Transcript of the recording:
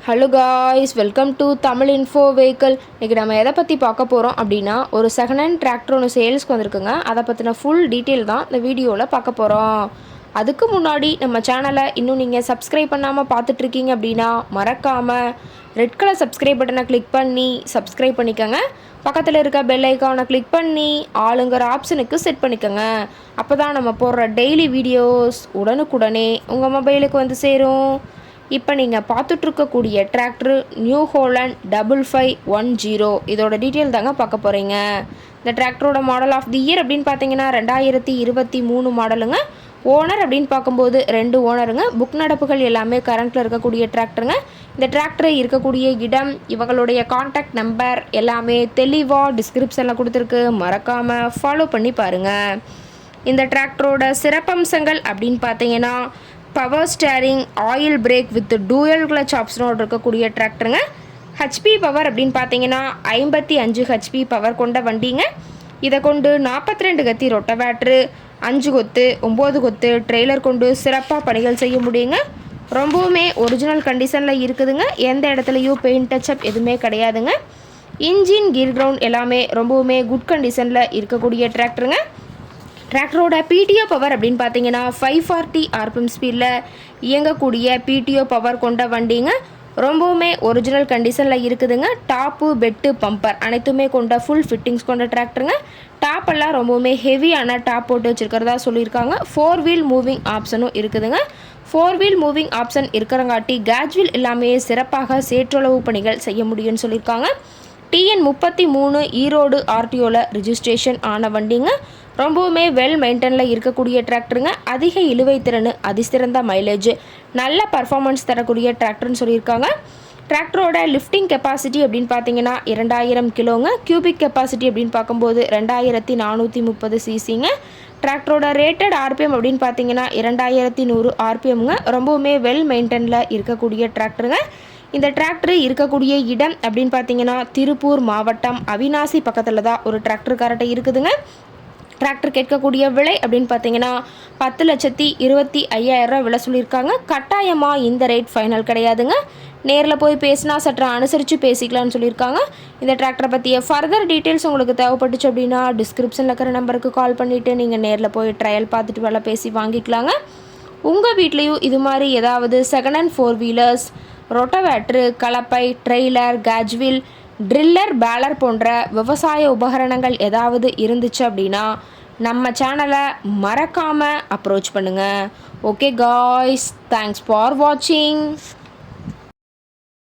Hello guys, welcome to Tamil info vehicle. இன்றைக்கி நம்ம எதை பற்றி பார்க்க போகிறோம் அப்படின்னா, ஒரு செகண்ட் ஹேண்ட் டிராக்டர் ஒன்று சேல்ஸ்க்கு வந்திருக்குங்க. அதை பற்றின ஃபுல் டீட்டெயில் தான் இந்த வீடியோவில் பார்க்க போகிறோம். அதுக்கு முன்னாடி நம்ம சேனலை இன்னும் நீங்கள் சப்ஸ்கிரைப் பண்ணாமல் பார்த்துட்ருக்கீங்க அப்படின்னா மறக்காமல் ரெட் கலர் சப்ஸ்கிரைப் பட்டனை கிளிக் பண்ணி சப்ஸ்கிரைப் பண்ணிக்கோங்க. பக்கத்தில் இருக்க பெல் ஐக்கானை கிளிக் பண்ணி ஆளுங்கிற ஆப்ஷனுக்கு செட் பண்ணிக்கோங்க. அப்போ தான் நம்ம போடுற டெய்லி வீடியோஸ் உடனுக்குடனே உங்கள் மொபைலுக்கு வந்து சேரும். இப்போ நீங்கள் பார்த்துட்ருக்கக்கூடிய டிராக்டர் நியூ ஹோலண்ட் 5510 இதோட டீட்டெயில் தாங்க பார்க்க போகிறீங்க. இந்த டிராக்டரோட மாடல் ஆஃப் தி இயர் அப்படின்னு பார்த்தீங்கன்னா 2023 மாடலுங்க. ஓனர் அப்படின்னு பார்க்கும்போது 2 ஓனருங்க. புக் நடப்புகள் எல்லாமே கரண்ட்டில் இருக்கக்கூடிய டிராக்டருங்க. இந்த டிராக்டர் இருக்கக்கூடிய இடம், இவங்களுடைய கான்டாக்ட் நம்பர் எல்லாமே தெளிவாக டிஸ்கிரிப்ஷனில் கொடுத்துருக்கு. மறக்காமல் ஃபாலோ பண்ணி பாருங்கள். இந்த டிராக்டரோட சிறப்பம்சங்கள் அப்படின்னு பார்த்தீங்கன்னா, power steering, oil brake with dual clutch ஆப்ஷனோடு இருக்கக்கூடிய டிராக்டருங்க. ஹெச்பி பவர் அப்படின்னு பார்த்தீங்கன்னா 55 ஹெச்பி பவர் கொண்ட வண்டிங்க. இதை கொண்டு 42 கத்தி ரொட்டவேட்ரு, 5 கொத்து 9 கொத்து ட்ரெய்லர் கொண்டு சிறப்பாக பணிகள் செய்ய முடியுங்க. ரொம்பவுமே ஒரிஜினல் கண்டிஷனில் இருக்குதுங்க. எந்த இடத்துலையும் பெயிண்ட் டச்சப் எதுவுமே கிடையாதுங்க. இன்ஜின், கீர் கிரவுண்ட் எல்லாமே ரொம்பவுமே குட் கண்டிஷனில் இருக்கக்கூடிய டிராக்டருங்க. டிராக்டரோட பிடிஓ பவர் அப்படின்னு பார்த்தீங்கன்னா 540 ஆர்பிஎம் ஸ்பீடில் இயங்கக்கூடிய பிடிஓ பவர் கொண்ட வண்டிங்க. ரொம்பவுமே ஒரிஜினல் கண்டிஷனில் இருக்குதுங்க. டாப்பு, பெட்டு, பம்பர் அனைத்துமே கொண்ட ஃபுல் ஃபிட்டிங்ஸ் கொண்ட டிராக்டருங்க. டாப்பெல்லாம் ரொம்பவுமே ஹெவியான டாப் போட்டு வச்சுருக்கிறதா சொல்லியிருக்காங்க. 4 வீல் மூவிங் ஆப்ஷனும் இருக்குதுங்க. 4 வீல் மூவிங் ஆப்ஷன் இருக்கிறங்காட்டி கேஜ்வில் எல்லாமே சிறப்பாக சேற்றளவு பணிகள் செய்ய முடியும்னு சொல்லியிருக்காங்க. டிஎன் 33 ஈரோடு ஆர்டிஓவில் ரிஜிஸ்ட்ரேஷன் ஆன வண்டிங்க. ரொம்பவுமே வெல் மெயின்டெனில் இருக்கக்கூடிய டிராக்டருங்க. அதிக இழுவை திறன், அதிசிறந்த மைலேஜ், நல்ல பர்ஃபார்மன்ஸ் தரக்கூடிய டிராக்டர்னு சொல்லியிருக்காங்க. டிராக்டரோட லிஃப்டிங் கெப்பாசிட்டி அப்படின்னு பார்த்தீங்கன்னா 2000 கிலோங்க. கியூபிக் கெப்பாசிட்டி அப்படின்னு பார்க்கும்போது 2430 சிசிங்க. டிராக்டரோட ரேட்டட் ஆர்பிஎம் அப்படின்னு பார்த்தீங்கன்னா 2100 ஆர்பிஎம்ங்க. ரொம்பவுமே வெல் மெயின்டெனில் இருக்கக்கூடிய டிராக்டருங்க. இந்த டிராக்டர் இருக்கக்கூடிய இடம் அப்படின்னு பார்த்தீங்கன்னா திருப்பூர் மாவட்டம் அவினாசி பக்கத்தில் தான் ஒரு டிராக்டர் கரெக்டாக இருக்குதுங்க. டிராக்டர் கேட்கக்கூடிய விலை அப்படின்னு பார்த்தீங்கன்னா 10,25,000 விலை சொல்லியிருக்காங்க. கட்டாயமாக இந்த ரேட் ஃபைனல் கிடையாதுங்க. நேரில் போய் பேசினா சற்று அனுசரித்து பேசிக்கலாம்னு சொல்லியிருக்காங்க. இந்த டிராக்டரை பற்றிய ஃபர்தர் டீட்டெயில்ஸ் உங்களுக்கு தேவைப்பட்டுச்சு அப்படின்னா டிஸ்கிரிப்ஷனில் இருக்கிற நம்பருக்கு கால் பண்ணிவிட்டு நீங்கள் நேரில் போய் ட்ரையல் பார்த்துட்டு வேலை பேசி வாங்கிக்கலாங்க. உங்கள் வீட்லேயும் இது மாதிரி ஏதாவது செகண்ட் ஹேண்ட் 4 வீலர்ஸ், ரொட்டவேட்ரு, கலப்பை, ட்ரெய்லர், கேஜ்வில், ட்ரில்லர், பேலர் போன்ற விவசாய உபகரணங்கள் ஏதாவது இருந்துச்சு அப்படின்னா நம்ம சேனலை மறக்காமல் அப்ரோச் பண்ணுங்கள். ஓகே காய்ஸ், தேங்க்ஸ் ஃபார் வாட்சிங்.